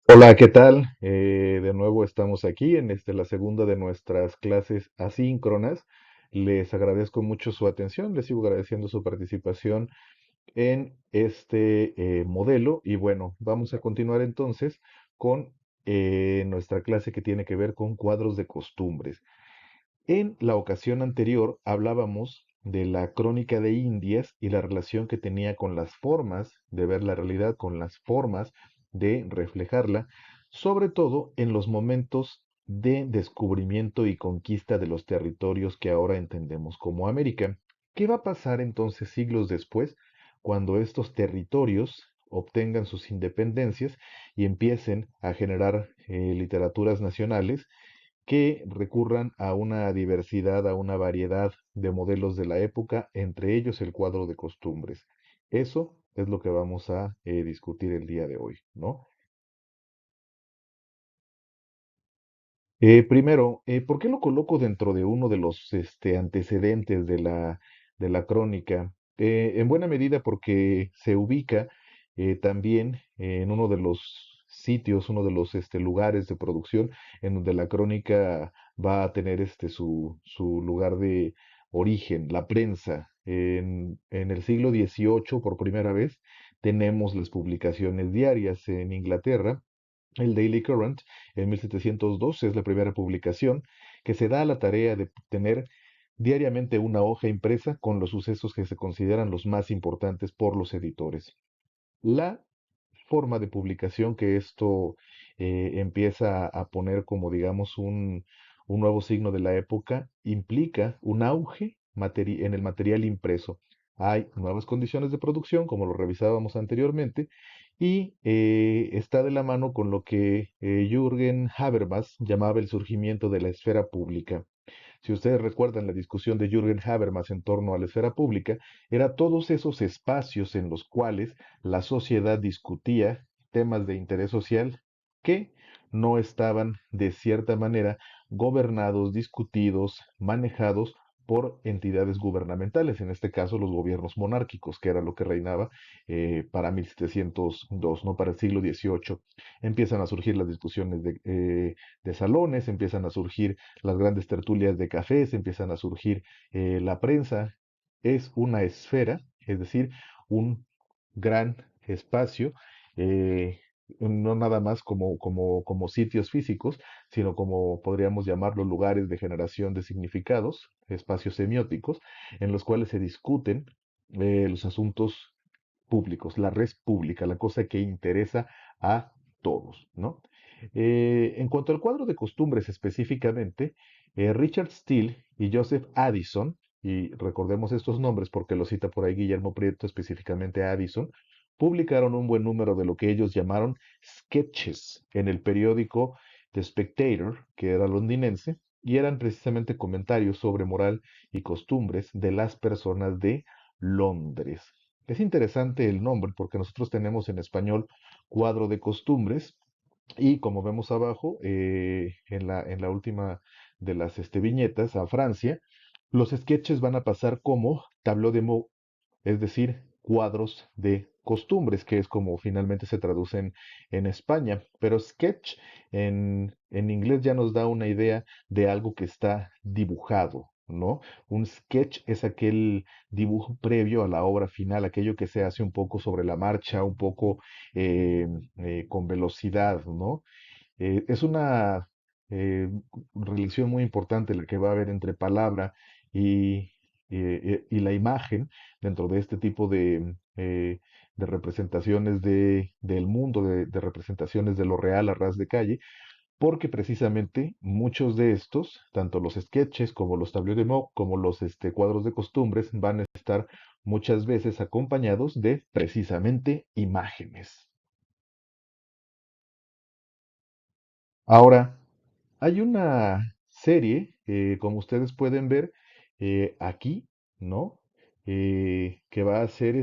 Hola, ¿qué tal? De nuevo estamos aquí en la segunda de nuestras clases asíncronas. Les agradezco mucho su atención, les sigo agradeciendo su participación en este modelo y bueno, vamos a continuar entonces con nuestra clase que tiene que ver con cuadros de costumbres. En la ocasión anterior hablábamos de la crónica de Indias y la relación que tenía con las formas de ver la realidad, con las formas de reflejarla, sobre todo en los momentos de descubrimiento y conquista de los territorios que ahora entendemos como América. ¿Qué va a pasar entonces siglos después cuando estos territorios obtengan sus independencias y empiecen a generar literaturas nacionales que recurran a una diversidad, a una variedad de modelos de la época, entre ellos el cuadro de costumbres? Eso es lo que vamos a discutir el día de hoy, ¿no? Primero, ¿por qué lo coloco dentro de uno de los antecedentes de la crónica? En buena medida porque se ubica también en uno de los sitios, uno de los lugares de producción en donde la crónica va a tener su lugar de origen, la prensa. En el siglo XVIII, por primera vez, tenemos las publicaciones diarias en Inglaterra. El Daily Current, en 1702, es la primera publicación que se da a la tarea de tener diariamente una hoja impresa con los sucesos que se consideran los más importantes por los editores. La forma de publicación que esto empieza a poner como, digamos, un nuevo signo de la época implica un auge en el material impreso. Hay nuevas condiciones de producción, como lo revisábamos anteriormente, y está de la mano con lo que Jürgen Habermas llamaba el surgimiento de la esfera pública. Si ustedes recuerdan la discusión de Jürgen Habermas en torno a la esfera pública, era todos esos espacios en los cuales la sociedad discutía temas de interés social que no estaban de cierta manera gobernados, discutidos, manejados por entidades gubernamentales, en este caso los gobiernos monárquicos, que era lo que reinaba para 1702, ¿no? Para el siglo XVIII. Empiezan a surgir las discusiones de salones, empiezan a surgir las grandes tertulias de cafés, empiezan a surgir la prensa. Es una esfera, es decir, un gran espacio, no nada más como sitios físicos, sino como podríamos llamarlo lugares de generación de significados, espacios semióticos, en los cuales se discuten los asuntos públicos, la red pública, la cosa que interesa a todos, ¿no? En cuanto al cuadro de costumbres específicamente, Richard Steele y Joseph Addison, y recordemos estos nombres porque lo cita por ahí Guillermo Prieto, específicamente a Addison, publicaron un buen número de lo que ellos llamaron sketches en el periódico The Spectator, que era londinense, y eran precisamente comentarios sobre moral y costumbres de las personas de Londres. Es interesante el nombre porque nosotros tenemos en español cuadro de costumbres y como vemos abajo, en la última de las viñetas a Francia, los sketches van a pasar como tableau de mots, es decir, cuadros de costumbres, que es como finalmente se traducen en España. Pero sketch en inglés ya nos da una idea de algo que está dibujado, ¿no? Un sketch es aquel dibujo previo a la obra final, aquello que se hace un poco sobre la marcha, un poco eh, con velocidad, ¿no? Es una relación muy importante la que va a haber entre palabra y, y la imagen dentro de este tipo de representaciones del mundo, de representaciones de lo real a ras de calle, porque precisamente muchos de estos, tanto los sketches como los tableaux de mots, como los cuadros de costumbres, van a estar muchas veces acompañados de precisamente imágenes. Ahora, hay una serie, como ustedes pueden ver aquí, ¿no? Que va a ser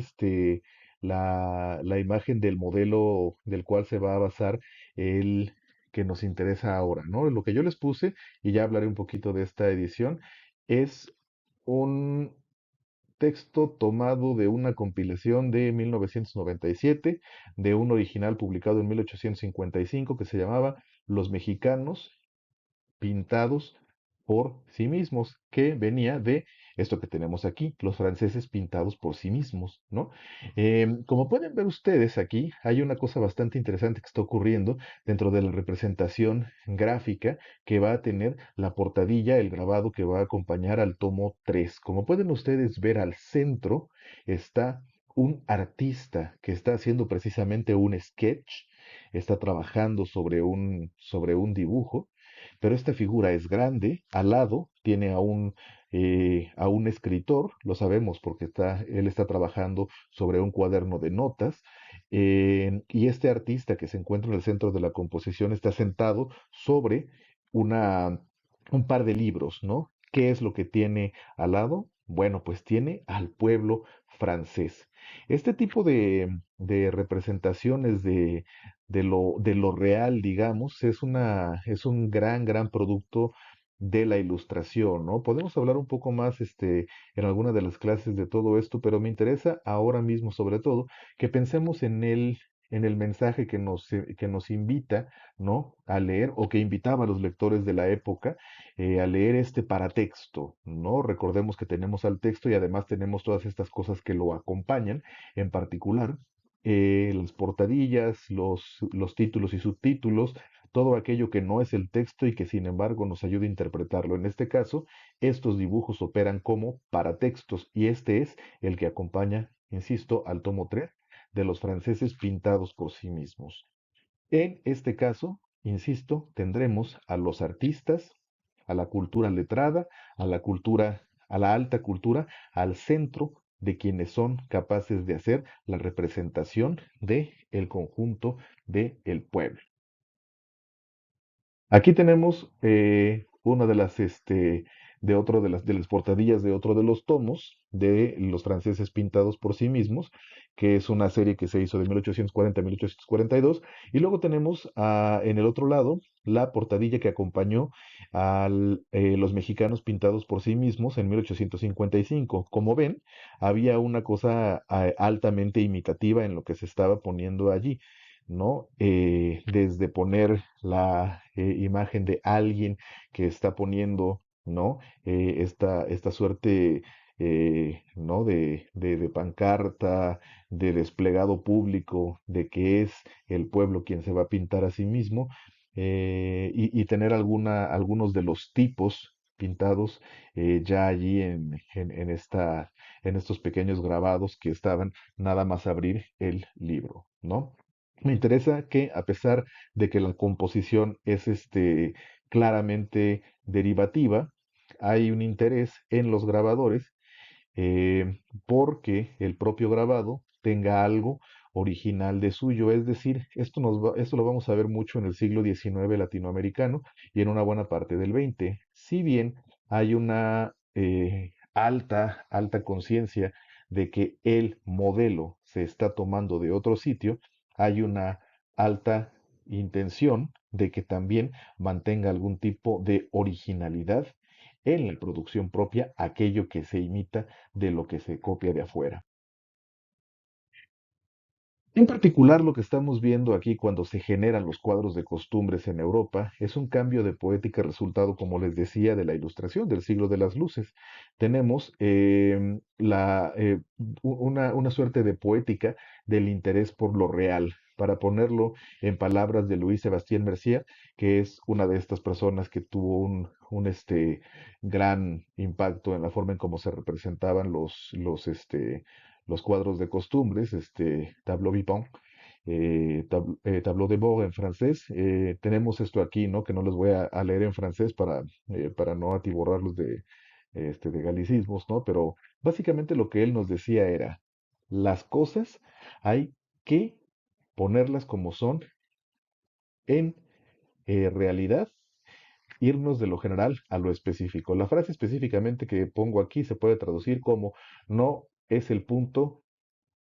la imagen del modelo del cual se va a basar el que nos interesa ahora, ¿no? Lo que yo les puse, y ya hablaré un poquito de esta edición, es un texto tomado de una compilación de 1997, de un original publicado en 1855 que se llamaba Los mexicanos pintados por sí mismos, que venía de esto que tenemos aquí, los franceses pintados por sí mismos, ¿no? Como pueden ver ustedes aquí, hay una cosa bastante interesante que está ocurriendo dentro de la representación gráfica que va a tener la portadilla, el grabado que va a acompañar al tomo 3. Como pueden ustedes ver al centro está un artista que está haciendo precisamente un sketch, está trabajando sobre un dibujo, pero esta figura es grande, al lado tiene a un escritor, lo sabemos porque él está trabajando sobre un cuaderno de notas, y este artista que se encuentra en el centro de la composición está sentado sobre una, un par de libros, ¿no? ¿Qué es lo que tiene al lado? Bueno, pues tiene al pueblo francés. Este tipo de representaciones de lo real, digamos, es un gran producto de la ilustración, ¿no? Podemos hablar un poco más, en alguna de las clases de todo esto, pero me interesa ahora mismo, sobre todo, que pensemos en el mensaje que nos invita, ¿no? A leer o que invitaba a los lectores de la época a leer este paratexto, ¿no? Recordemos que tenemos al texto y además tenemos todas estas cosas que lo acompañan, en particular las portadillas, los títulos y subtítulos, todo aquello que no es el texto y que sin embargo nos ayuda a interpretarlo. En este caso, estos dibujos operan como paratextos y este es el que acompaña, insisto, al tomo 3 de los franceses pintados por sí mismos. En este caso, insisto, tendremos a los artistas, a la cultura letrada, a la cultura, a la alta cultura, al centro de quienes son capaces de hacer la representación de el conjunto del pueblo. Aquí tenemos una de de otro de las portadillas de otro de los tomos de los franceses pintados por sí mismos, que es una serie que se hizo de 1840 a 1842. Y luego tenemos en el otro lado la portadilla que acompañó a los mexicanos pintados por sí mismos en 1855. Como ven, había una cosa altamente imitativa en lo que se estaba poniendo allí. ¿No? Desde poner la imagen de alguien que está poniendo, ¿no? Esta suerte, ¿no? De pancarta, de desplegado público, de que es el pueblo quien se va a pintar a sí mismo, y tener algunos de los tipos pintados ya allí en estos pequeños grabados que estaban nada más abrir el libro, ¿no? Me interesa que a pesar de que la composición es claramente derivativa, hay un interés en los grabadores porque el propio grabado tenga algo original de suyo. Es decir, esto lo vamos a ver mucho en el siglo XIX latinoamericano y en una buena parte del XX. Si bien hay una alta conciencia de que el modelo se está tomando de otro sitio, hay una alta intención de que también mantenga algún tipo de originalidad en la producción propia, aquello que se imita de lo que se copia de afuera. En particular, lo que estamos viendo aquí cuando se generan los cuadros de costumbres en Europa es un cambio de poética resultado, como les decía, de la ilustración del siglo de las luces. Tenemos una suerte de poética del interés por lo real. Para ponerlo en palabras de Luis Sebastián Mercier, que es una de estas personas que tuvo un gran impacto en la forma en cómo se representaban los cuadros de costumbres, tableau vivant, tableau de bord en francés. Tenemos esto aquí, ¿no? Que no les voy a leer en francés para no atiborrarlos de galicismos, ¿no? Pero básicamente lo que él nos decía era, las cosas hay que ponerlas como son en realidad, irnos de lo general a lo específico. La frase específicamente que pongo aquí se puede traducir como no es el punto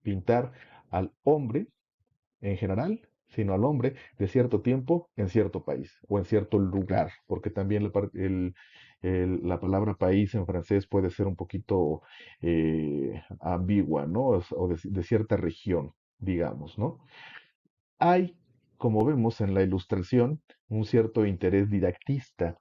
pintar al hombre en general, sino al hombre de cierto tiempo en cierto país o en cierto lugar, porque también la palabra país en francés puede ser un poquito ambigua, ¿no? O de cierta región, digamos, ¿no? Hay, como vemos en la ilustración, un cierto interés didactista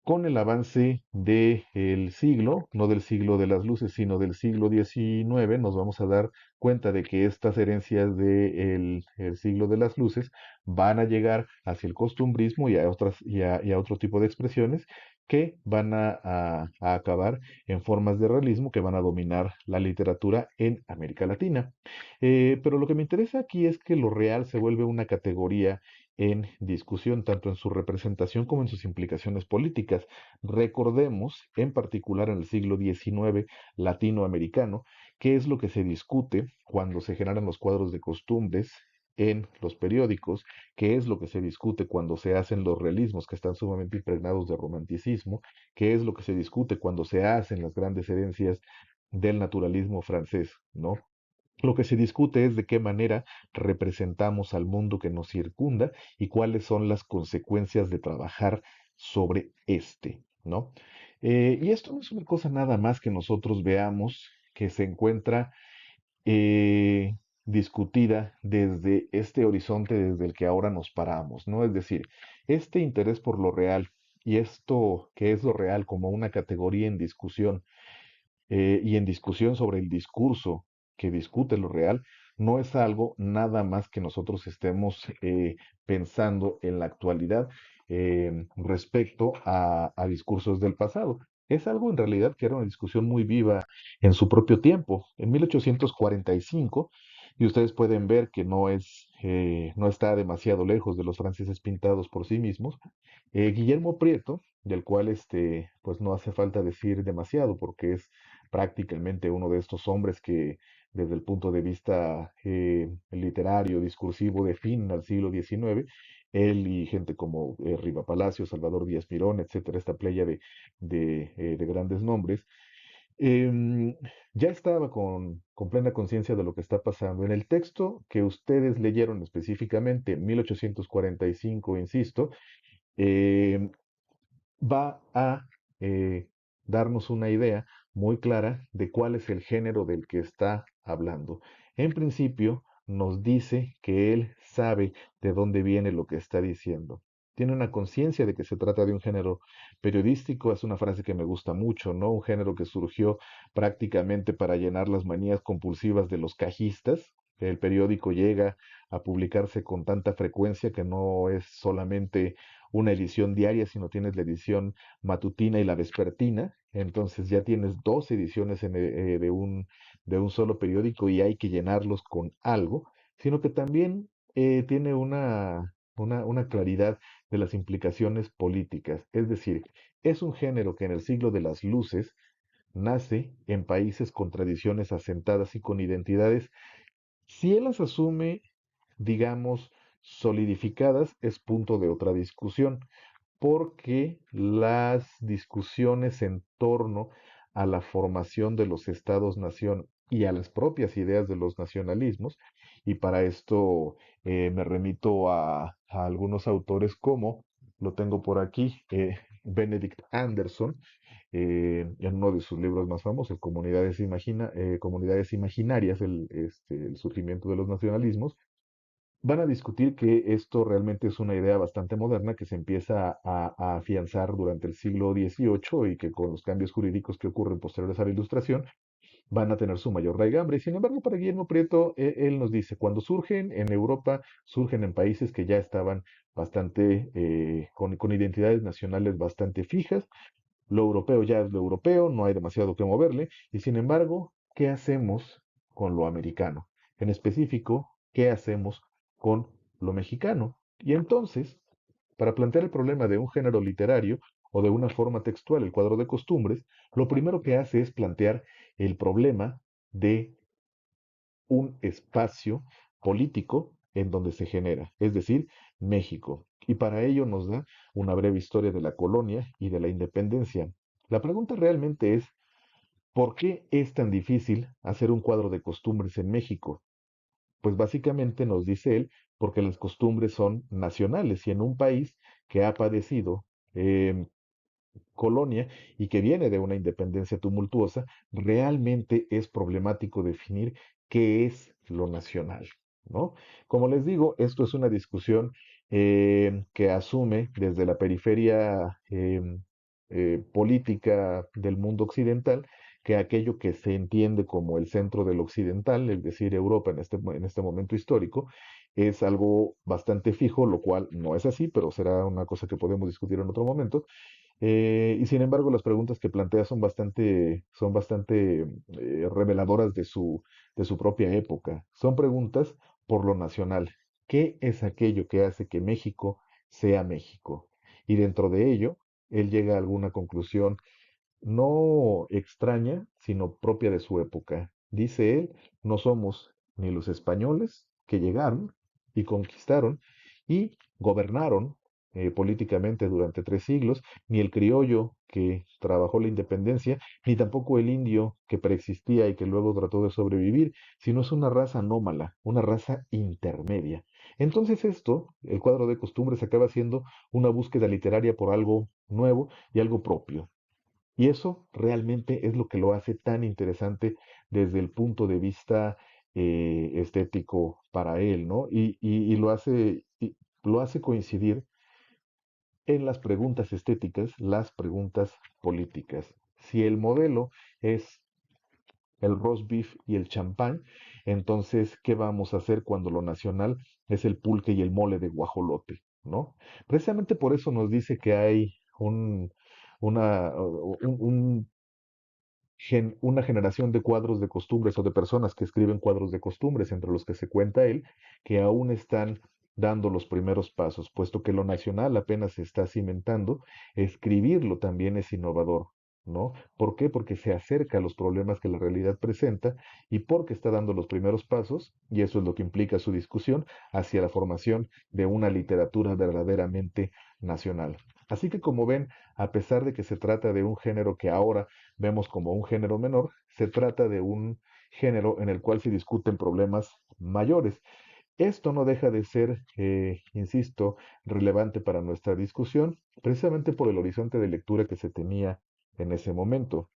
con el avance del siglo, no del siglo de las luces, sino del siglo XIX, nos vamos a dar cuenta de que estas herencias del el siglo de las luces van a llegar hacia el costumbrismo y a y a otro tipo de expresiones que van a acabar en formas de realismo que van a dominar la literatura en América Latina. Pero lo que me interesa aquí es que lo real se vuelve una categoría en discusión, tanto en su representación como en sus implicaciones políticas. Recordemos, en particular en el siglo XIX latinoamericano, qué es lo que se discute cuando se generan los cuadros de costumbres en los periódicos, qué es lo que se discute cuando se hacen los realismos que están sumamente impregnados de romanticismo, qué es lo que se discute cuando se hacen las grandes herencias del naturalismo francés, ¿no? Lo que se discute es de qué manera representamos al mundo que nos circunda y cuáles son las consecuencias de trabajar sobre este, ¿no? Y esto no es una cosa nada más que nosotros veamos que se encuentra eh, discutida desde este horizonte desde el que ahora nos paramos, ¿no? Es decir, este interés por lo real y esto que es lo real como una categoría en discusión y en discusión sobre el discurso que discute lo real, no es algo nada más que nosotros estemos pensando en la actualidad respecto a discursos del pasado. Es algo en realidad que era una discusión muy viva en su propio tiempo. En 1845, y ustedes pueden ver que no está demasiado lejos de los franceses pintados por sí mismos, Guillermo Prieto, del cual pues no hace falta decir demasiado porque es prácticamente uno de estos hombres que desde el punto de vista literario, discursivo, definen al siglo XIX. Él y gente como Riva Palacio, Salvador Díaz Mirón, etcétera, esta playa de grandes nombres, em, ya estaba con plena conciencia de lo que está pasando. En el texto que ustedes leyeron específicamente en 1845, insisto, em, va a darnos una idea muy clara de cuál es el género del que está hablando. En principio, nos dice que él sabe de dónde viene lo que está diciendo. Tiene una conciencia de que se trata de un género periodístico, es una frase que me gusta mucho, ¿no? Un género que surgió prácticamente para llenar las manías compulsivas de los cajistas. El periódico llega a publicarse con tanta frecuencia que no es solamente una edición diaria, sino tienes la edición matutina y la vespertina. Entonces ya tienes dos ediciones de un solo periódico y hay que llenarlos con algo, sino que también tiene una claridad de las implicaciones políticas. Es decir, es un género que en el siglo de las luces nace en países con tradiciones asentadas y con identidades. Si él las asume, digamos, solidificadas, es punto de otra discusión, porque las discusiones en torno a la formación de los estados-nación y a las propias ideas de los nacionalismos, y para esto me remito a algunos autores como, lo tengo por aquí, Benedict Anderson, en uno de sus libros más famosos, Comunidades Imaginarias, el surgimiento de los nacionalismos, van a discutir que esto realmente es una idea bastante moderna que se empieza a afianzar durante el siglo XVIII y que con los cambios jurídicos que ocurren posteriores a la Ilustración van a tener su mayor raigambre. Y sin embargo, para Guillermo Prieto, él nos dice, cuando surgen en Europa, surgen en países que ya estaban bastante, con identidades nacionales bastante fijas. Lo europeo ya es lo europeo, no hay demasiado que moverle. Y sin embargo, ¿qué hacemos con lo americano? En específico, ¿qué hacemos con lo mexicano? Y entonces, para plantear el problema de un género literario o de una forma textual, el cuadro de costumbres, lo primero que hace es plantear el problema de un espacio político en donde se genera, es decir, México. Y para ello nos da una breve historia de la colonia y de la independencia. La pregunta realmente es, ¿por qué es tan difícil hacer un cuadro de costumbres en México? Pues básicamente nos dice él, porque las costumbres son nacionales y en un país que ha padecido colonia y que viene de una independencia tumultuosa, realmente es problemático definir qué es lo nacional, ¿no? Como les digo, esto es una discusión que asume desde la periferia política del mundo occidental que aquello que se entiende como el centro del occidental, es decir, Europa en este momento histórico, es algo bastante fijo, lo cual no es así, pero será una cosa que podemos discutir en otro momento. Y sin embargo, las preguntas que plantea son bastante reveladoras de su propia época. Son preguntas por lo nacional. ¿Qué es aquello que hace que México sea México? Y dentro de ello, él llega a alguna conclusión no extraña, sino propia de su época. Dice él, no somos ni los españoles que llegaron y conquistaron y gobernaron políticamente durante 3 siglos, ni el criollo que trabajó la independencia, ni tampoco el indio que preexistía y que luego trató de sobrevivir, sino es una raza anómala, una raza intermedia. Entonces esto, el cuadro de costumbres, acaba siendo una búsqueda literaria por algo nuevo y algo propio. Y eso realmente es lo que lo hace tan interesante desde el punto de vista estético para él, ¿no? Y lo hace coincidir en las preguntas estéticas, las preguntas políticas. Si el modelo es el roast beef y el champán, entonces, ¿qué vamos a hacer cuando lo nacional es el pulque y el mole de guajolote, ¿no? Precisamente por eso nos dice que hay un una generación de cuadros de costumbres o de personas que escriben cuadros de costumbres, entre los que se cuenta él, que aún están dando los primeros pasos, puesto que lo nacional apenas se está cimentando, escribirlo también es innovador, ¿no? ¿Por qué? Porque se acerca a los problemas que la realidad presenta y porque está dando los primeros pasos, y eso es lo que implica su discusión, hacia la formación de una literatura verdaderamente nacional. Así que como ven, a pesar de que se trata de un género que ahora vemos como un género menor, se trata de un género en el cual se discuten problemas mayores. Esto no deja de ser, insisto, relevante para nuestra discusión, precisamente por el horizonte de lectura que se tenía en ese momento.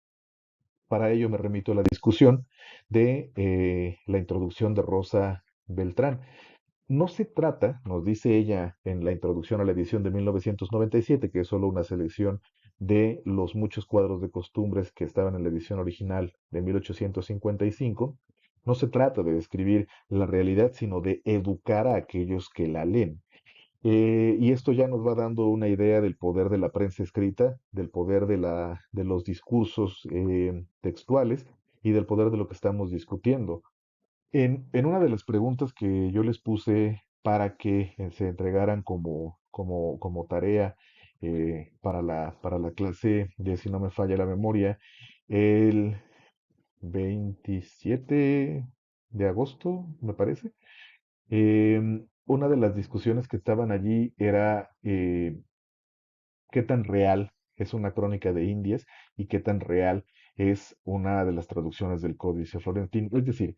Para ello me remito a la discusión de la introducción de Rosa Beltrán. No se trata, nos dice ella en la introducción a la edición de 1997, que es solo una selección de los muchos cuadros de costumbres que estaban en la edición original de 1855, no se trata de describir la realidad, sino de educar a aquellos que la leen. Y esto ya nos va dando una idea del poder de la prensa escrita, del poder de los discursos textuales y del poder de lo que estamos discutiendo. En una de las preguntas que yo les puse para que se entregaran como tarea para la clase de, si no me falla la memoria, el 27 de agosto, me parece, una de las discusiones que estaban allí era qué tan real es una crónica de Indias y qué tan real es una de las traducciones del Códice Florentino. Es decir,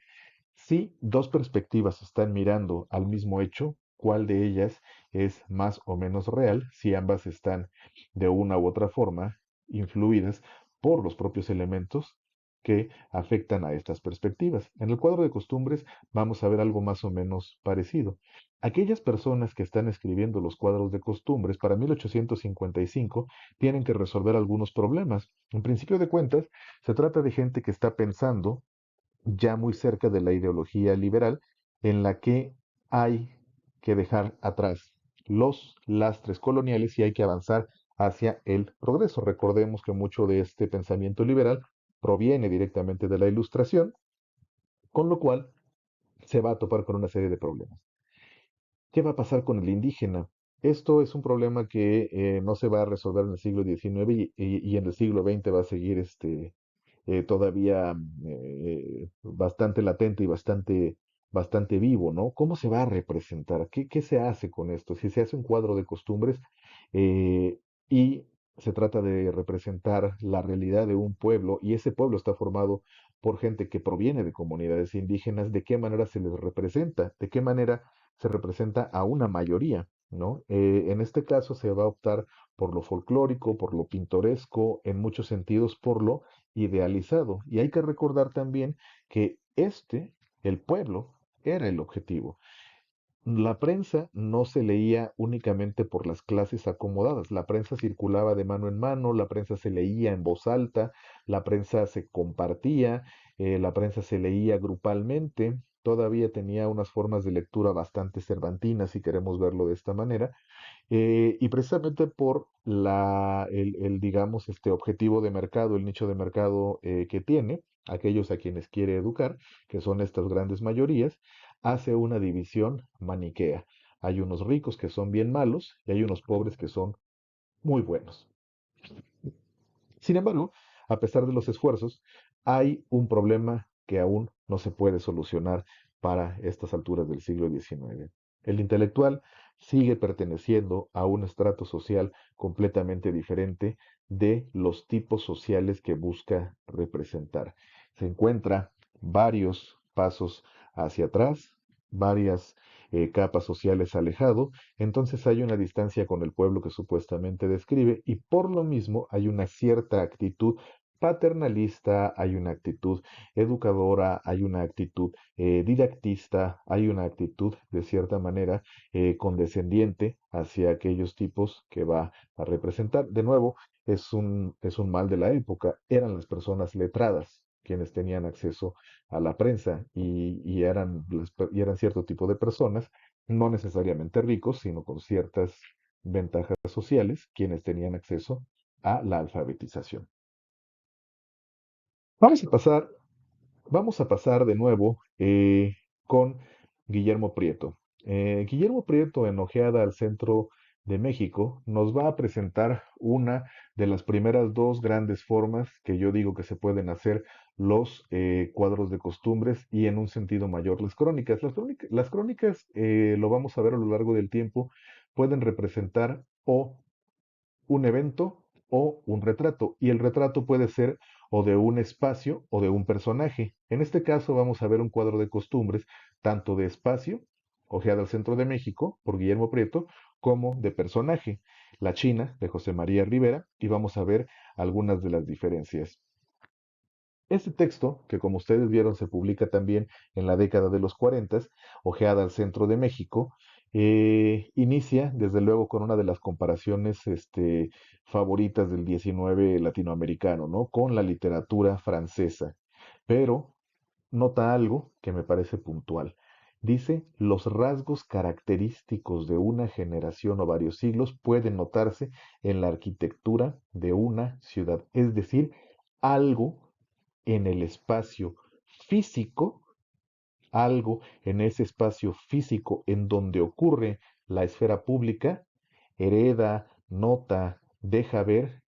si dos perspectivas están mirando al mismo hecho, ¿cuál de ellas es más o menos real? Si ambas están de una u otra forma influidas por los propios elementos que afectan a estas perspectivas. En el cuadro de costumbres vamos a ver algo más o menos parecido. Aquellas personas que están escribiendo los cuadros de costumbres para 1855 tienen que resolver algunos problemas. En principio de cuentas, se trata de gente que está pensando ya muy cerca de la ideología liberal, en la que hay que dejar atrás los lastres coloniales y hay que avanzar hacia el progreso. Recordemos que mucho de este pensamiento liberal proviene directamente de la Ilustración, con lo cual se va a topar con una serie de problemas. ¿Qué va a pasar con el indígena? Esto es un problema que no se va a resolver en el siglo XIX y en el siglo XX va a seguir todavía bastante latente y bastante vivo, ¿no? ¿Cómo se va a representar? ¿Qué se hace con esto? Si se hace un cuadro de costumbres eh, y se trata de representar la realidad de un pueblo y ese pueblo está formado por gente que proviene de comunidades indígenas, ¿de qué manera se les representa? ¿De qué manera se representa a una mayoría? ¿no? En este caso se va a optar por lo folclórico, por lo pintoresco, en muchos sentidos por lo idealizado. Y hay que recordar también que el pueblo, era el objetivo. La prensa no se leía únicamente por las clases acomodadas, la prensa circulaba de mano en mano, la prensa se leía en voz alta, la prensa se compartía, la prensa se leía grupalmente, todavía tenía unas formas de lectura bastante cervantinas, si queremos verlo de esta manera, y precisamente por digamos, este objetivo de mercado, el nicho de mercado que tiene, aquellos a quienes quiere educar, que son estas grandes mayorías, hace una división maniquea. Hay unos ricos que son bien malos y hay unos pobres que son muy buenos. Sin embargo, a pesar de los esfuerzos, hay un problema que aún no se puede solucionar para estas alturas del siglo XIX. El intelectual sigue perteneciendo a un estrato social completamente diferente de los tipos sociales que busca representar. Se encuentra varios pasos hacia atrás, varias capas sociales alejado, entonces hay una distancia con el pueblo que supuestamente describe y por lo mismo hay una cierta actitud paternalista, hay una actitud educadora, hay una actitud didactista, hay una actitud de cierta manera condescendiente hacia aquellos tipos que va a representar. De nuevo, es un mal de la época, eran las personas letradas quienes tenían acceso a la prensa y eran cierto tipo de personas no necesariamente ricos, sino con ciertas ventajas sociales, quienes tenían acceso a la alfabetización. Vamos a pasar, vamos a pasar de nuevo con Guillermo Prieto. Guillermo Prieto, en Ojeada al Centro de México, nos va a presentar una de las primeras dos grandes formas que yo digo que se pueden hacer los cuadros de costumbres y en un sentido mayor las crónicas. Las crónicas, lo vamos a ver a lo largo del tiempo, pueden representar o un evento o un retrato. Y el retrato puede ser o de un espacio o de un personaje. En este caso vamos a ver un cuadro de costumbres, tanto de espacio, Ojeada al Centro de México, por Guillermo Prieto, como de personaje, La China, de José María Rivera, y vamos a ver algunas de las diferencias. Este texto, que como ustedes vieron se publica también en la década de los 40, Ojeada al Centro de México, inicia desde luego con una de las comparaciones favoritas del 19 latinoamericano, ¿no? Con la literatura francesa. Pero nota algo que me parece puntual. Dice, los rasgos característicos de una generación o varios siglos pueden notarse en la arquitectura de una ciudad. Es decir, algo en el espacio físico, algo en ese espacio físico en donde ocurre la esfera pública, hereda, nota, deja ver,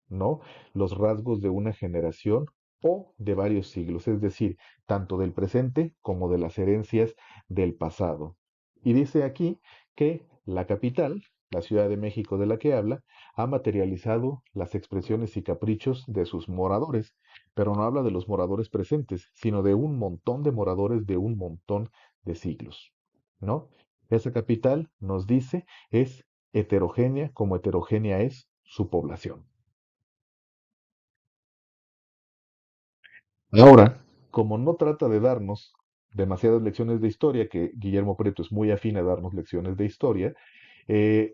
¿no? Los rasgos de una generación o de varios siglos, es decir, tanto del presente como de las herencias del pasado. Y dice aquí que la capital, la Ciudad de México de la que habla, ha materializado las expresiones y caprichos de sus moradores, pero no habla de los moradores presentes, sino de un montón de moradores de un montón de siglos, ¿no? Esa capital, nos dice, es heterogénea como heterogénea es su población. Ahora, como no trata de darnos demasiadas lecciones de historia, que Guillermo Prieto es muy afín a darnos lecciones de historia,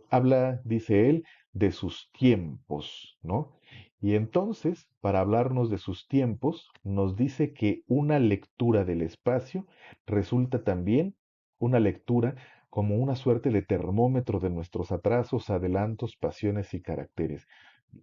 habla, dice él, de sus tiempos, ¿no? Y entonces, para hablarnos de sus tiempos, nos dice que una lectura del espacio resulta también una lectura como una suerte de termómetro de nuestros atrasos, adelantos, pasiones y caracteres.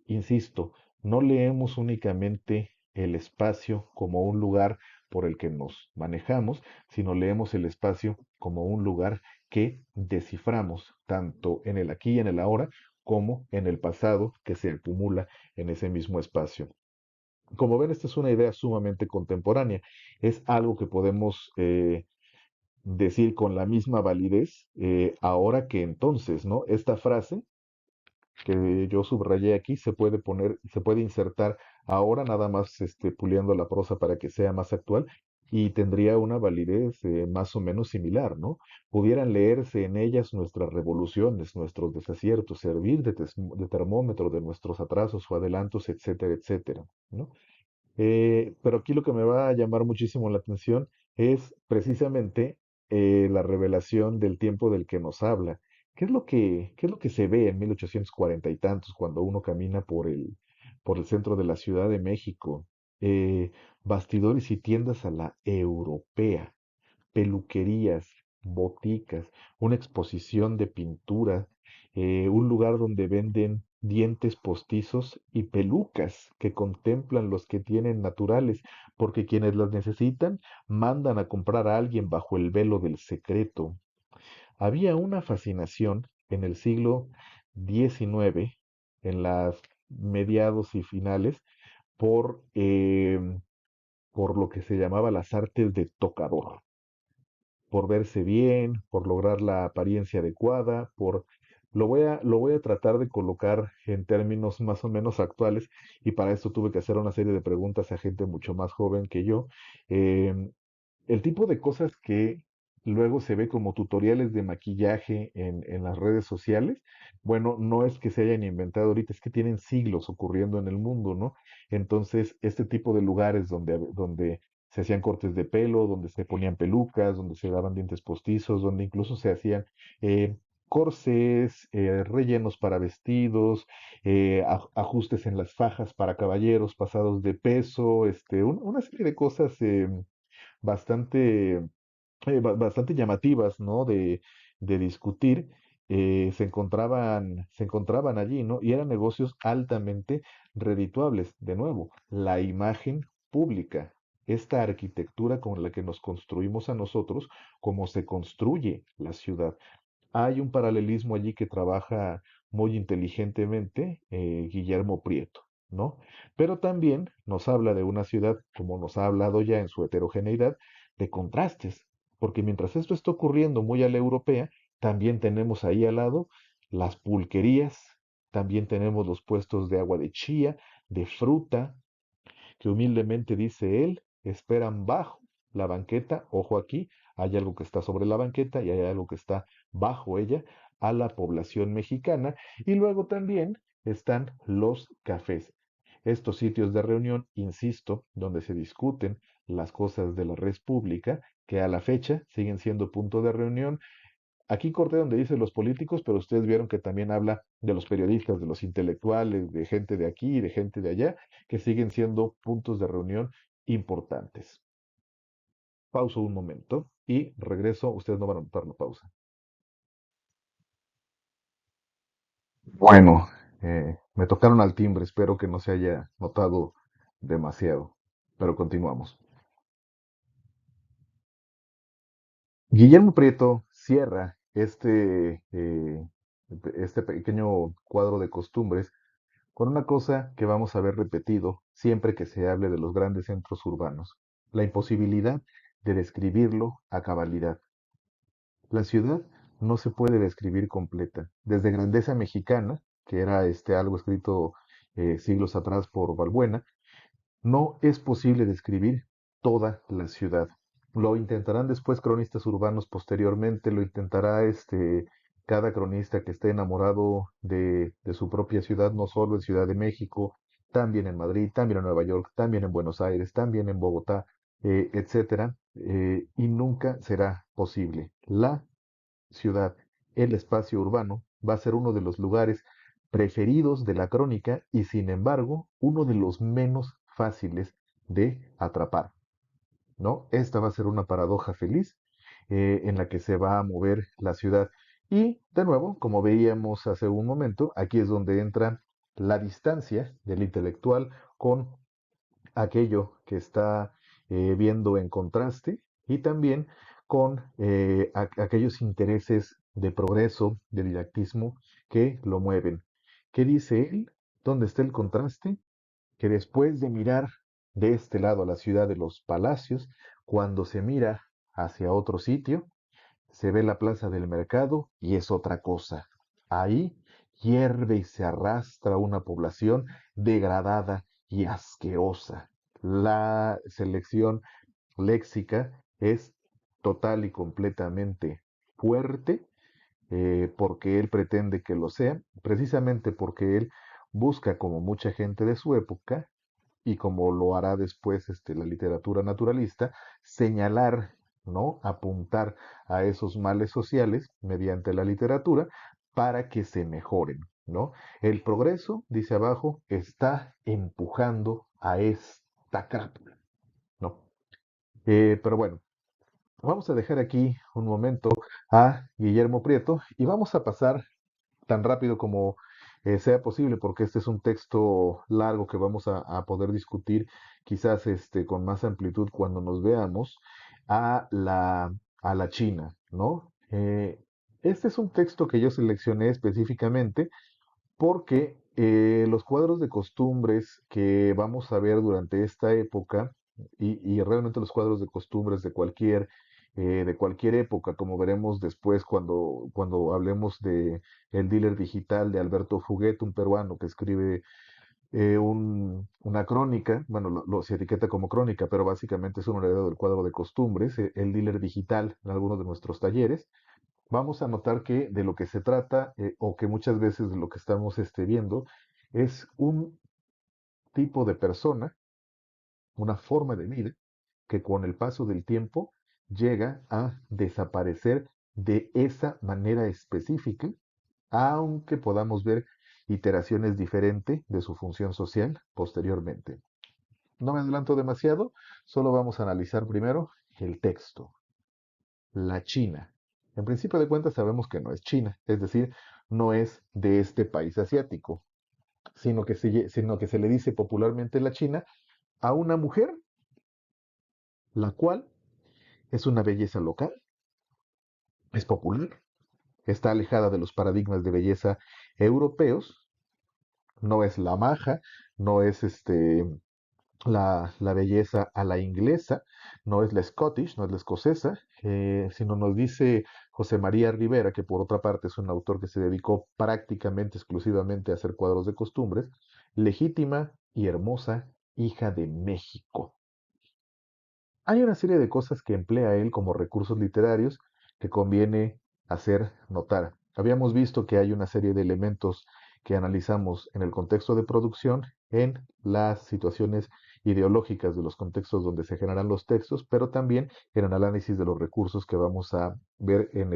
Insisto, no leemos únicamente el espacio como un lugar por el que nos manejamos, sino leemos el espacio como un lugar que desciframos, tanto en el aquí y en el ahora, como en el pasado que se acumula en ese mismo espacio. Como ven, esta es una idea sumamente contemporánea. Es algo que podemos decir con la misma validez ahora que entonces, ¿no? Esta frase que yo subrayé aquí se puede poner, se puede insertar ahora nada más puliendo la prosa para que sea más actual y tendría una validez más o menos similar, ¿no? Pudieran leerse en ellas nuestras revoluciones, nuestros desaciertos, servir de termómetro de nuestros atrasos o adelantos, etcétera, etcétera, ¿no? Pero aquí lo que me va a llamar muchísimo la atención es precisamente la revelación del tiempo del que nos habla. Qué es lo que se ve en 1840 y tantos cuando uno camina por el centro de la Ciudad de México? Bastidores y tiendas a la europea, peluquerías, boticas, una exposición de pintura, un lugar donde venden dientes postizos y pelucas que contemplan los que tienen naturales, porque quienes las necesitan mandan a comprar a alguien bajo el velo del secreto. Había una fascinación en el siglo XIX, en las mediados y finales, por, por lo que se llamaba las artes de tocador, por verse bien, por lograr la apariencia adecuada, por... lo voy a tratar de colocar en términos más o menos actuales y para esto tuve que hacer una serie de preguntas a gente mucho más joven que yo. Em, el tipo de cosas que luego se ve como tutoriales de maquillaje en las redes sociales, bueno, no es que se hayan inventado ahorita, es que tienen siglos ocurriendo en el mundo, ¿no? Entonces, este tipo de lugares donde se hacían cortes de pelo, donde se ponían pelucas, donde se daban dientes postizos, donde incluso se hacían corsés, rellenos para vestidos, ajustes en las fajas para caballeros pasados de peso, una serie de cosas bastante, bastante llamativas, ¿no? De discutir, se encontraban allí, ¿no? Y eran negocios altamente redituables. De nuevo, la imagen pública, esta arquitectura con la que nos construimos a nosotros, como se construye la ciudad. Hay un paralelismo allí que trabaja muy inteligentemente Guillermo Prieto, ¿no? Pero también nos habla de una ciudad, como nos ha hablado ya en su heterogeneidad, de contrastes, porque mientras esto está ocurriendo muy a la europea, también tenemos ahí al lado las pulquerías, también tenemos los puestos de agua de chía, de fruta, que humildemente dice él, esperan bajo la banqueta, ojo aquí, hay algo que está sobre la banqueta y hay algo que está bajo ella, a la población mexicana, y luego también están los cafés. Estos sitios de reunión, insisto, donde se discuten las cosas de la red pública, que a la fecha siguen siendo punto de reunión. Aquí corté donde dice los políticos, pero ustedes vieron que también habla de los periodistas, de los intelectuales, de gente de aquí y de gente de allá, que siguen siendo puntos de reunión importantes. Pauso un momento y regreso. Ustedes no van a notar la pausa. Bueno, me tocaron al timbre, espero que no se haya notado demasiado, pero continuamos. Guillermo Prieto cierra este pequeño cuadro de costumbres con una cosa que vamos a ver repetido siempre que se hable de los grandes centros urbanos, la imposibilidad de describirlo a cabalidad. La ciudad no se puede describir completa. Desde Grandeza Mexicana, que era algo escrito siglos atrás por Balbuena, no es posible describir toda la ciudad. Lo intentarán después cronistas urbanos posteriormente, lo intentará cada cronista que esté enamorado de su propia ciudad, no solo en Ciudad de México, también en Madrid, también en Nueva York, también en Buenos Aires, también en Bogotá, etcétera, y nunca será posible. La ciudad, el espacio urbano, va a ser uno de los lugares preferidos de la crónica y sin embargo uno de los menos fáciles de atrapar, ¿no? Esta va a ser una paradoja feliz en la que se va a mover la ciudad. Y de nuevo, como veíamos hace un momento, aquí es donde entra la distancia del intelectual con aquello que está viendo en contraste y también con aquellos intereses de progreso, de didactismo que lo mueven. ¿Qué dice él? ¿Dónde está el contraste? Que después de mirar de este lado a la ciudad de los palacios, cuando se mira hacia otro sitio, se ve la plaza del mercado y es otra cosa. Ahí hierve y se arrastra una población degradada y asquerosa. La selección léxica es total y completamente fuerte, porque él pretende que lo sea, precisamente porque él busca, como mucha gente de su época, y como lo hará después la literatura naturalista, señalar, ¿no? Apuntar a esos males sociales mediante la literatura para que se mejoren, ¿no? El progreso, dice abajo, está empujando a esta crápula, ¿no? Pero bueno, vamos a dejar aquí un momento a Guillermo Prieto y vamos a pasar tan rápido como sea posible, porque este es un texto largo que vamos a poder discutir quizás con más amplitud cuando nos veamos a a la China, ¿no? Este es un texto que yo seleccioné específicamente porque los cuadros de costumbres que vamos a ver durante esta época, y realmente los cuadros de costumbres de cualquier época, como veremos después cuando hablemos de El dealer digital de Alberto Fuguet, un peruano que escribe una crónica, bueno, se etiqueta como crónica, pero básicamente es un heredero del cuadro de costumbres, El dealer digital, en algunos de nuestros talleres. Vamos a notar que de lo que se trata, o que muchas veces de lo que estamos viendo, es un tipo de persona, una forma de vida, que con el paso del tiempo llega a desaparecer de esa manera específica, aunque podamos ver iteraciones diferentes de su función social posteriormente. No me adelanto demasiado, solo vamos a analizar primero el texto. La China. En principio de cuentas sabemos que no es China, es decir, no es de este país asiático, sino que se le dice popularmente la China a una mujer, la cual es una belleza local, es popular, está alejada de los paradigmas de belleza europeos, no es la maja, no es la belleza a la inglesa, no es la Scottish, no es la escocesa, sino nos dice José María Rivera, que por otra parte es un autor que se dedicó prácticamente exclusivamente a hacer cuadros de costumbres, legítima y hermosa hija de México. Hay una serie de cosas que emplea él como recursos literarios que conviene hacer notar. Habíamos visto que hay una serie de elementos que analizamos en el contexto de producción, en las situaciones ideológicas de los contextos donde se generan los textos, pero también en el análisis de los recursos que vamos a ver en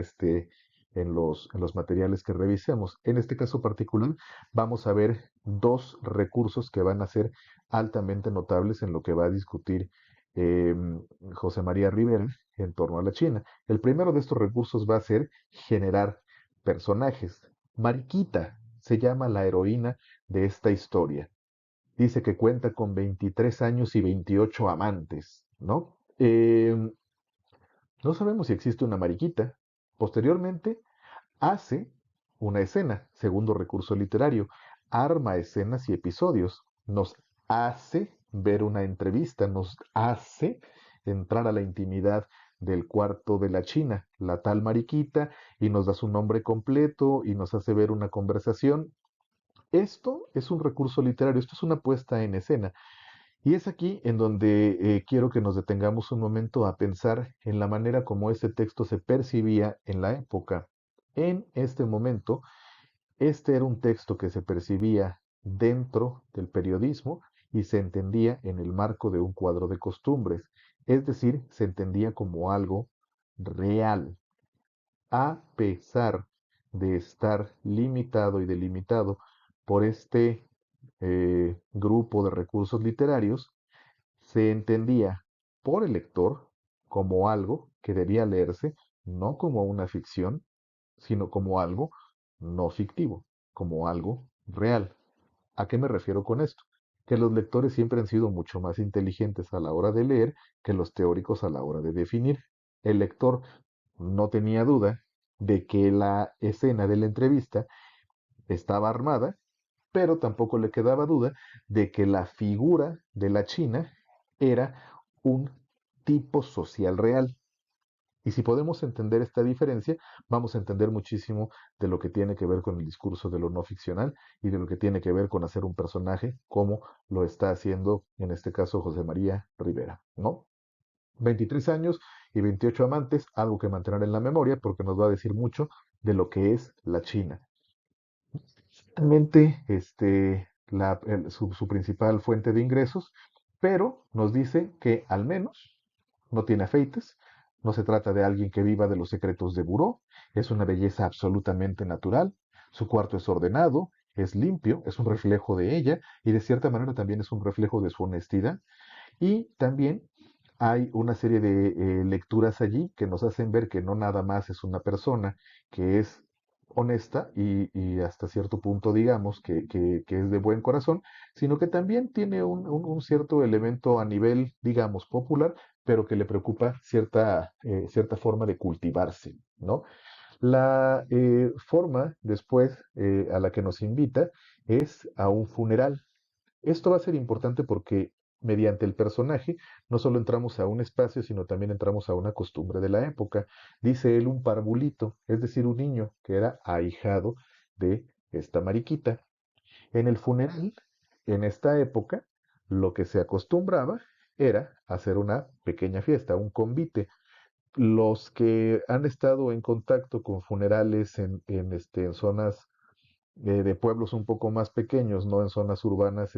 los materiales que revisemos. En este caso particular, vamos a ver dos recursos que van a ser altamente notables en lo que va a discutir eh, José María Rivera en torno a la China. El primero de estos recursos va a ser generar personajes. Mariquita se llama la heroína de esta historia. Dice que cuenta con 23 años y 28 amantes, ¿no? No sabemos si existe una Mariquita. Posteriormente, hace una escena, segundo recurso literario, arma escenas y episodios, nos hace ver una entrevista, nos hace entrar a la intimidad del cuarto de la China, la tal Mariquita, y nos da su nombre completo y nos hace ver una conversación. Esto es un recurso literario, esto es una puesta en escena. Y es aquí en donde quiero que nos detengamos un momento a pensar en la manera como este texto se percibía en la época. En este momento, este era un texto que se percibía dentro del periodismo y se entendía en el marco de un cuadro de costumbres, es decir, se entendía como algo real, a pesar de estar limitado y delimitado por este grupo de recursos literarios, se entendía por el lector como algo que debía leerse no como una ficción, sino como algo no fictivo, como algo real. ¿A qué me refiero con esto? Que los lectores siempre han sido mucho más inteligentes a la hora de leer que los teóricos a la hora de definir. El lector no tenía duda de que la escena de la entrevista estaba armada, pero tampoco le quedaba duda de que la figura de la China era un tipo social real. Y si podemos entender esta diferencia, vamos a entender muchísimo de lo que tiene que ver con el discurso de lo no ficcional y de lo que tiene que ver con hacer un personaje como lo está haciendo en este caso José María Rivera, ¿no? 23 años y 28 amantes, algo que mantener en la memoria porque nos va a decir mucho de lo que es la China. Realmente su principal fuente de ingresos, pero nos dice que al menos no tiene afeites, no se trata de alguien que viva de los secretos de buró, es una belleza absolutamente natural, su cuarto es ordenado, es limpio, es un reflejo de ella y de cierta manera también es un reflejo de su honestidad. Y también hay una serie de lecturas allí que nos hacen ver que no nada más es una persona que es honesta y hasta cierto punto digamos que es de buen corazón, sino que también tiene un cierto elemento a nivel, digamos, popular, pero que le preocupa cierta forma de cultivarse, ¿no? La forma después a la que nos invita es a un funeral. Esto va a ser importante porque mediante el personaje no solo entramos a un espacio, sino también entramos a una costumbre de la época. Dice él un parvulito, es decir, un niño que era ahijado de esta mariquita. En el funeral, en esta época, lo que se acostumbraba era hacer una pequeña fiesta, un convite. Los que han estado en contacto con funerales en zonas de pueblos un poco más pequeños, no en zonas urbanas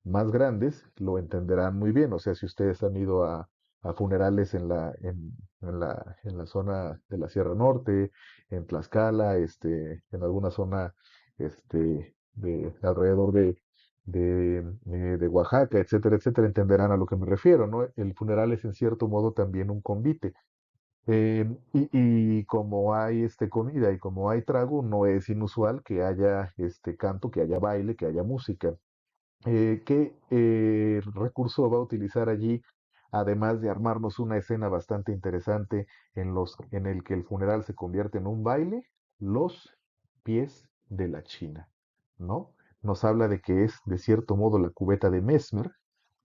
más grandes, lo entenderán muy bien. O sea, si ustedes han ido a funerales en la zona de la Sierra Norte, en Tlaxcala, en alguna zona de alrededor de Oaxaca, etcétera, etcétera, entenderán a lo que me refiero, ¿no? El funeral es en cierto modo también un convite. Y como hay comida y como hay trago, no es inusual que haya canto, que haya baile, que haya música. ¿Qué recurso va a utilizar allí, además de armarnos una escena bastante interesante en el que el funeral se convierte en un baile? Los pies de la China, ¿no? Nos habla de que es, de cierto modo, la cubeta de Mesmer,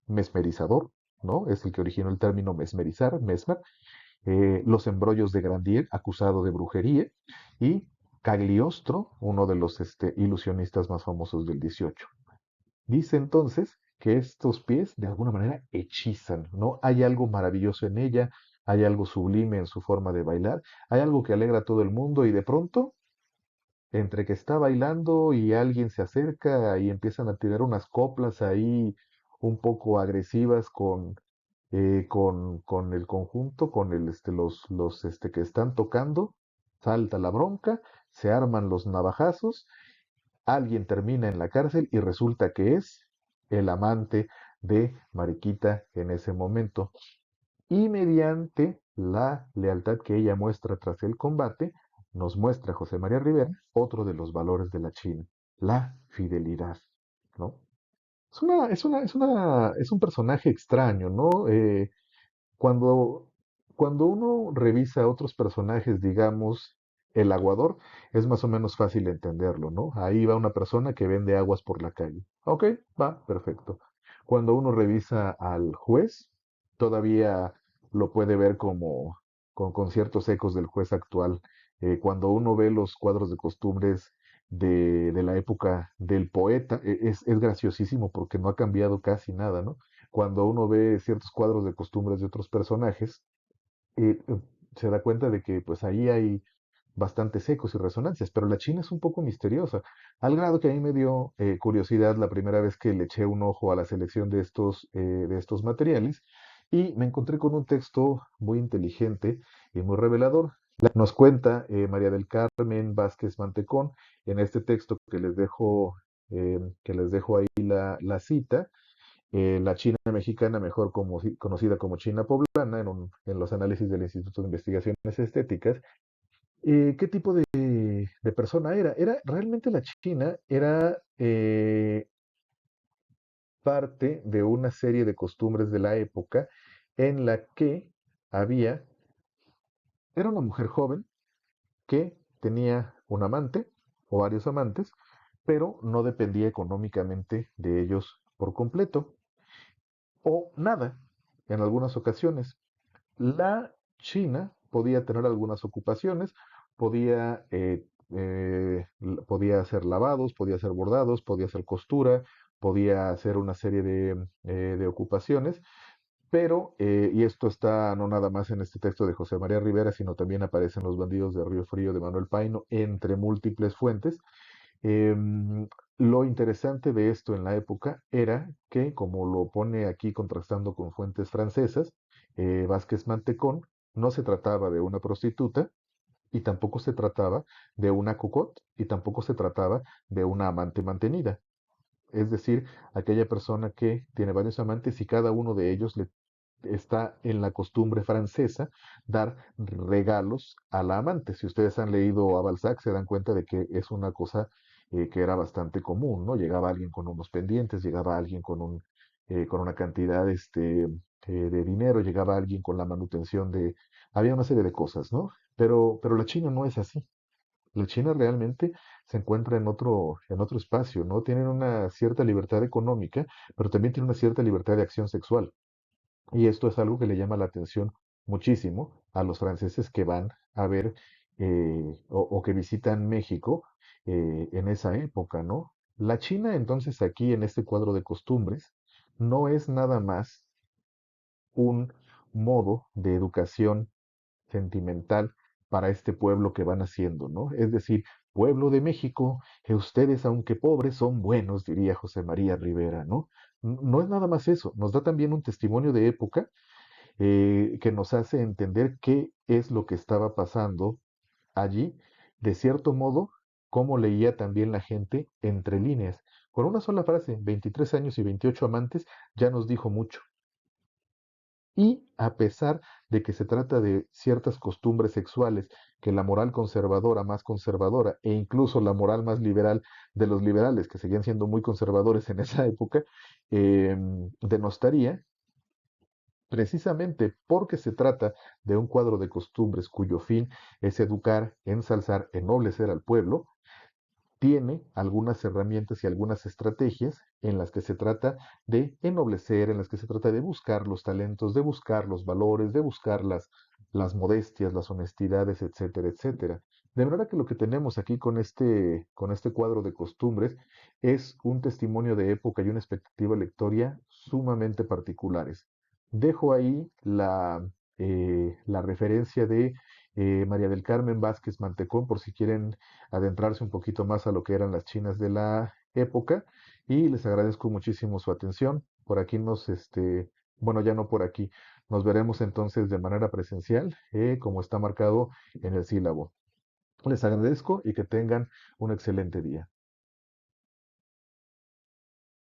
mesmerizador, ¿no? Es el que originó el término mesmerizar, Mesmer, los embrollos de Grandier, acusado de brujería, y Cagliostro, uno de los ilusionistas más famosos del 18. Dice entonces que estos pies de alguna manera hechizan, ¿no? Hay algo maravilloso en ella, hay algo sublime en su forma de bailar, hay algo que alegra a todo el mundo y de pronto, entre que está bailando y alguien se acerca y empiezan a tirar unas coplas ahí un poco agresivas con el conjunto, con los que están tocando, salta la bronca, se arman los navajazos, alguien termina en la cárcel y resulta que es el amante de Mariquita en ese momento. Y mediante la lealtad que ella muestra tras el combate, nos muestra José María Rivera otro de los valores de la China, la fidelidad, ¿no? Es un personaje extraño, ¿no? Cuando, cuando uno revisa otros personajes, digamos, el aguador, es más o menos fácil entenderlo, ¿no? Ahí va una persona que vende aguas por la calle. Ok, va, perfecto. Cuando uno revisa al juez, todavía lo puede ver como con ciertos ecos del juez actual. Cuando uno ve los cuadros de costumbres de la época del poeta, es graciosísimo porque no ha cambiado casi nada, ¿no? Cuando uno ve ciertos cuadros de costumbres de otros personajes, se da cuenta de que pues ahí hay bastantes ecos y resonancias, pero la China es un poco misteriosa, al grado que a mí me dio curiosidad la primera vez que le eché un ojo a la selección de estos materiales y me encontré con un texto muy inteligente y muy revelador. Nos cuenta María del Carmen Vázquez Mantecón en este texto que les dejo ahí la cita, la China mexicana, mejor conocida como China poblana, en los análisis del Instituto de Investigaciones Estéticas. ¿Qué tipo de persona era? Realmente la China era parte de una serie de costumbres de la época en la que había, era una mujer joven que tenía un amante o varios amantes, pero no dependía económicamente de ellos por completo o nada en algunas ocasiones. La China podía tener algunas ocupaciones, podía hacer lavados, podía hacer bordados, podía hacer costura, podía hacer una serie de ocupaciones, Pero, y esto está no nada más en este texto de José María Rivera, sino también aparece en Los bandidos de Río Frío de Manuel Paino, entre múltiples fuentes. Lo interesante de esto en la época era que, como lo pone aquí contrastando con fuentes francesas, Vázquez Mantecón, no se trataba de una prostituta y tampoco se trataba de una cocotte y tampoco se trataba de una amante mantenida. Es decir, aquella persona que tiene varios amantes y cada uno de ellos le está en la costumbre francesa dar regalos a la amante. Si ustedes han leído a Balzac, se dan cuenta de que es una cosa que era bastante común, ¿no? Llegaba alguien con unos pendientes, llegaba alguien con una cantidad de dinero, llegaba alguien con la manutención de... Había una serie de cosas, ¿no? Pero la China no es así. La China realmente se encuentra en otro espacio, ¿no? Tienen una cierta libertad económica, pero también tienen una cierta libertad de acción sexual. Y esto es algo que le llama la atención muchísimo a los franceses que van a ver o que visitan México en esa época, ¿no? La China, entonces, aquí en este cuadro de costumbres, no es nada más un modo de educación sentimental para este pueblo que van haciendo, ¿no? Es decir, pueblo de México, que ustedes, aunque pobres, son buenos, diría José María Rivera, ¿no? No es nada más eso, nos da también un testimonio de época que nos hace entender qué es lo que estaba pasando allí, de cierto modo, cómo leía también la gente entre líneas. Con una sola frase, 23 años y 28 amantes, ya nos dijo mucho. Y a pesar de que se trata de ciertas costumbres sexuales, que la moral conservadora más conservadora e incluso la moral más liberal de los liberales, que seguían siendo muy conservadores en esa época, denostaría precisamente porque se trata de un cuadro de costumbres cuyo fin es educar, ensalzar, ennoblecer al pueblo, tiene algunas herramientas y algunas estrategias en las que se trata de ennoblecer, en las que se trata de buscar los talentos, de buscar los valores, de buscar las modestias, las honestidades, etcétera, etcétera. De manera que lo que tenemos aquí con este cuadro de costumbres es un testimonio de época y una expectativa lectoria sumamente particulares. Dejo ahí la referencia de María del Carmen Vázquez Mantecón por si quieren adentrarse un poquito más a lo que eran las chinas de la época y les agradezco muchísimo su atención. Por aquí bueno, ya no por aquí, nos veremos entonces de manera presencial, como está marcado en el sílabo. Les agradezco y que tengan un excelente día.